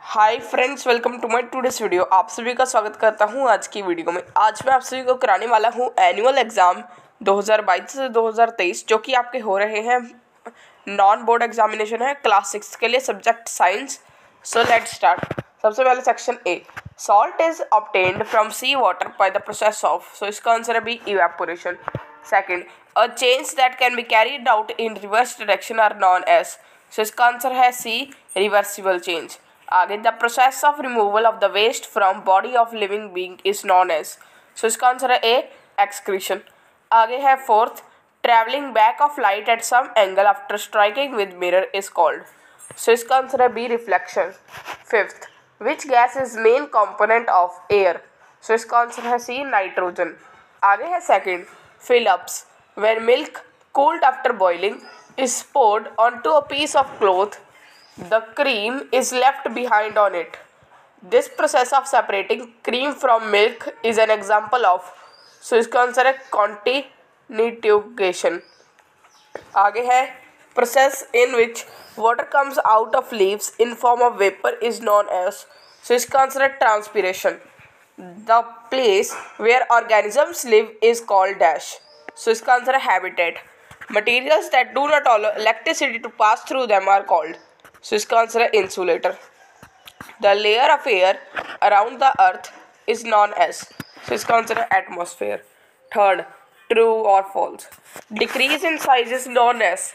Hi friends, welcome to my today's video. आप सभी का स्वागत करता हूं आज की वीडियो में। आज मैं आप सभी को कराने वाला हूं एनुअल एग्ज़ाम 2022 से 2023 जो कि आपके हो रहे हैं। नॉन बोर्ड एग्जामिनेशन है क्लास 6 के लिए, subject science. So let's start. सबसे पहले section A, salt is obtained from sea water by the process of. So इसका आंसर है B, evaporation. Second, a change that can be carried out in reverse direction are known as. So इसका answer है C, reversible change. आगे, the process of removal of the waste from body of living being is known as. So इसका answer है A, excretion. आगे है fourth, travelling back of light at some angle after striking with mirror is called. So इसका answer है B, reflection. Fifth, which gas is main component of air. So इसका answer है C, nitrogen. आगे है second, fill ups, when milk cooled after boiling is poured onto a piece of cloth, the cream is left behind on it. This process of separating cream from milk is an example of. So इसका answer है continuation. आगे है, process in which water comes out of leaves in form of vapor is known as. So इसका answer है transpiration. The place where organisms live is called dash. So इसका answer है habitat. Materials that do not allow electricity to pass through them are called. So इसका answer है insulator. The layer of air around the earth is known as. So इसका answer है atmosphere. Third, true or false. Decrease in size is known as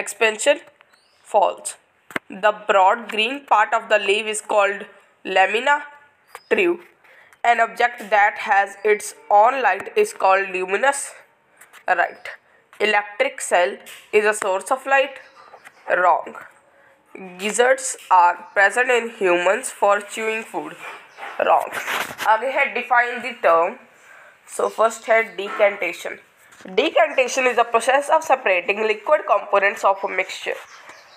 expansion. False. The broad green part of the leaf is called lamina. True. An object that has its own light is called luminous. Right. Electric cell is a source of light. Wrong. Gizzards are present in humans for chewing food. Wrong. आगे है define the term. So first है decantation. Decantation is the process of separating liquid components of a mixture.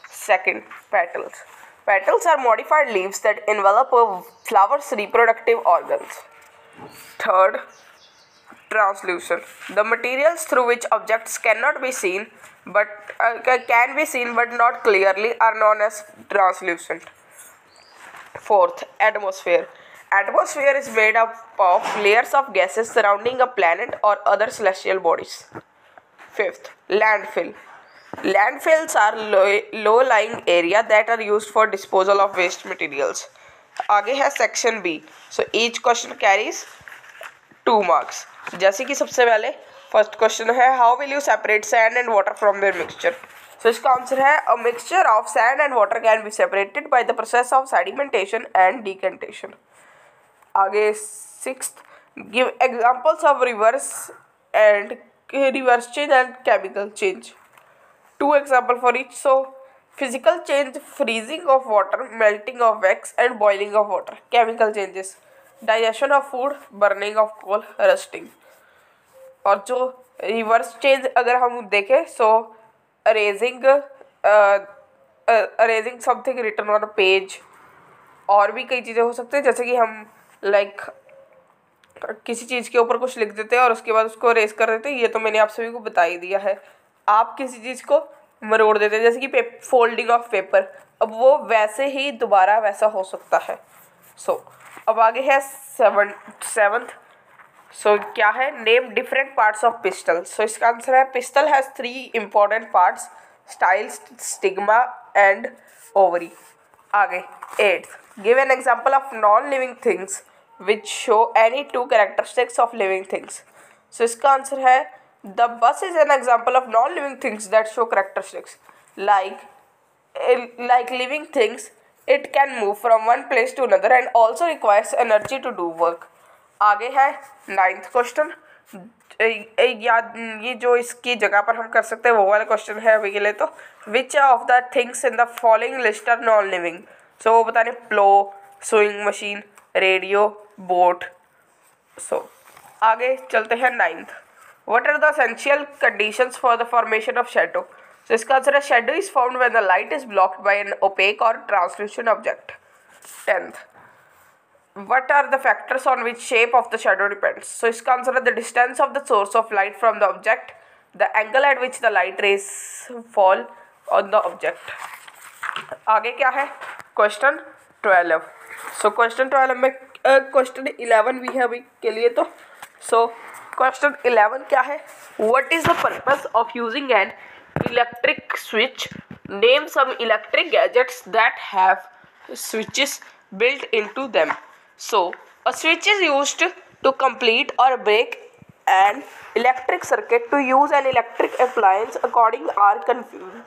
Second, petals. Petals are modified leaves that envelop a flower's reproductive organs. Third, translution. The materials through which objects cannot be seen but can be seen but not clearly are known as translucent. Fourth, atmosphere. Atmosphere is made up of layers of gases surrounding a planet or other celestial bodies. Fifth, landfill. Landfills are low-lying area that are used for disposal of waste materials. आगे है section B. So each question carries 2 marks. जैसे कि सबसे पहले first question है, how will you separate sand and water from their mixture. So इसका answer है, a mixture of sand and water can be separated by the process of sedimentation and decantation. आगे sixth, give examples of reverse change and chemical change. 2 example for each. So physical change, freezing of water, melting of wax and boiling of water. Chemical changes, digestion of food, burning of coal, rusting. और जो reverse change अगर हम देखें, so erasing something written on a page, और भी कई चीज़ें हो सकती हैं, जैसे कि हम किसी चीज़ के ऊपर कुछ लिख देते हैं और उसके बाद उसको अरेज कर देते हैं। ये तो मैंने आप सभी को बता ही दिया है। आप किसी चीज़ को मरोड़ देते हैं, जैसे कि फोल्डिंग ऑफ पेपर, अब वो वैसे ही दोबारा वैसा हो सकता है। सो अब आगे है सेवंथ। सो क्या है, name different parts of pistil. So इसका आंसर है, pistil has 3 important parts, style, stigma and ovary. आगे 8th, give an example of non living things which show any 2 characteristics of living things. So इसका answer है, the bus is an example of non living things that show characteristics like living things. It can move from one place to another and also requires energy to do work. आगे है 9th question. ये जो इसकी जगह पर हम कर सकते हैं वो वाला क्वेश्चन है अभी के लिए। तो which of the things in the following list are non living. So वो बताने, plough, sowing machine, radio, boat. So आगे चलते हैं 9th। What are the essential conditions for the formation of shadow. So इसका आंसर है, shadow is formed when the light is blocked by an opaque or translucent object. 10th, what are the factors on which shape of the shadow depends? So इसका answer है, the distance of the source of light from the object, the angle at which the light rays fall on the object. आगे क्या है question, 12. So question 12 में question 11 भी है अभी के लिए तो. So question 11 क्या है? What is the purpose of using an electric switch? Name some electric gadgets that have switches built into them. So a switch is used to complete or break an electric circuit. To use an electric appliance according our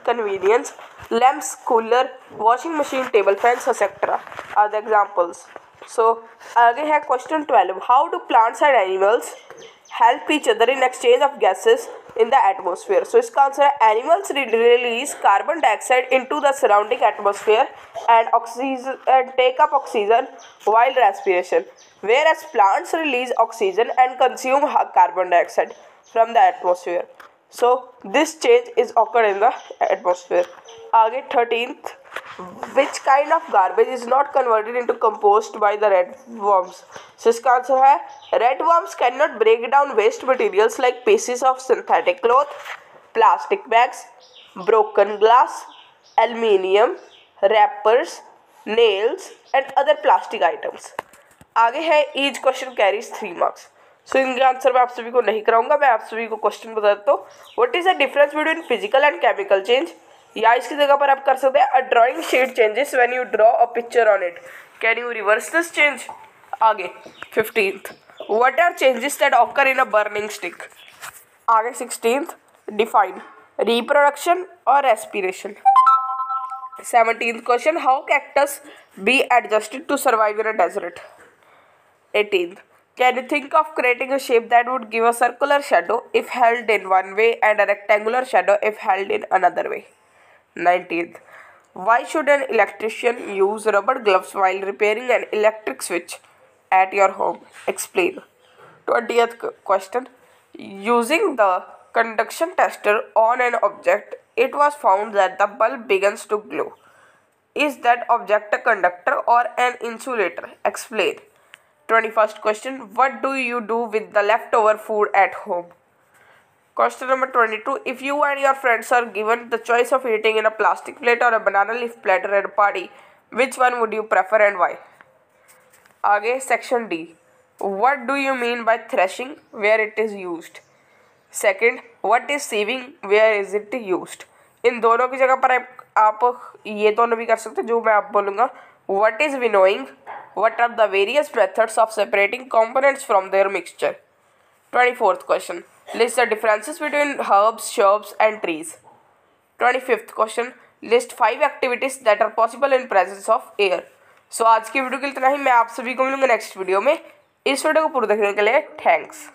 convenience. Lamps, cooler, washing machine, table fans, etc. are the examples. So आगे है question 12. How do plants and animals help each other in exchange of gases in the atmosphere? So इसका answer है animals release carbon dioxide into the surrounding atmosphere and oxygen and take up oxygen while respiration, whereas plants release oxygen and consume carbon dioxide from the atmosphere. So this change is occurred in the atmosphere. आगे 13th. Which kind of garbage is not converted into compost by the red worms? So इसका answer है red worms cannot break down waste materials like pieces of synthetic cloth, plastic bags, broken glass, aluminium, wrappers, nails and other plastic items. आगे है each question carries 3 marks. सो इनके answer मैं आप सभी को नहीं कराऊंगा, मैं आप सभी को क्वेश्चन बता देता हूँ. What is the difference between physical and chemical change? या इसकी जगह पर आप कर सकते हैं a drawing sheet changes when you draw a picture on it. Can you reverse this change? आगे 15th. What are changes that occur in a burning stick? आगे 16th. डिफाइन रिप्रोडक्शन और respiration. 17th question. How cactus be adjusted to survive in a desert? 18th. Can you think of creating a shape that would give a circular shadow if held in one way and a rectangular shadow if held in another way? 19th. Why should an electrician use rubber gloves while repairing an electric switch at your home? Explain. 20th question. Using the conduction tester on an object, it was found that the bulb begins to glow. Is that object a conductor or an insulator? Explain. 21st question. What do you do with the leftover food at home? Question number 22. If you and your friends are given the choice of eating in a plastic plate or a banana leaf platter at a party, which one would you prefer and why? आगे section D. What do you mean by threshing? Where it is used? Second. What is sieving? Where is it used? इन दोनों की जगह पर आप ये दोनों भी कर सकते हैं जो मैं आप बोलूँगा. What is winnowing? What are the various methods of separating components from their mixture? 24th question. List the differences between herbs, shrubs and trees. 25th question. List 5 activities that are possible in presence of air. So आज की video के लिए इतना ही. मैं आप सभी को मिलूंगा नेक्स्ट वीडियो में. इस वीडियो को पूरा देखने के लिए थैंक्स.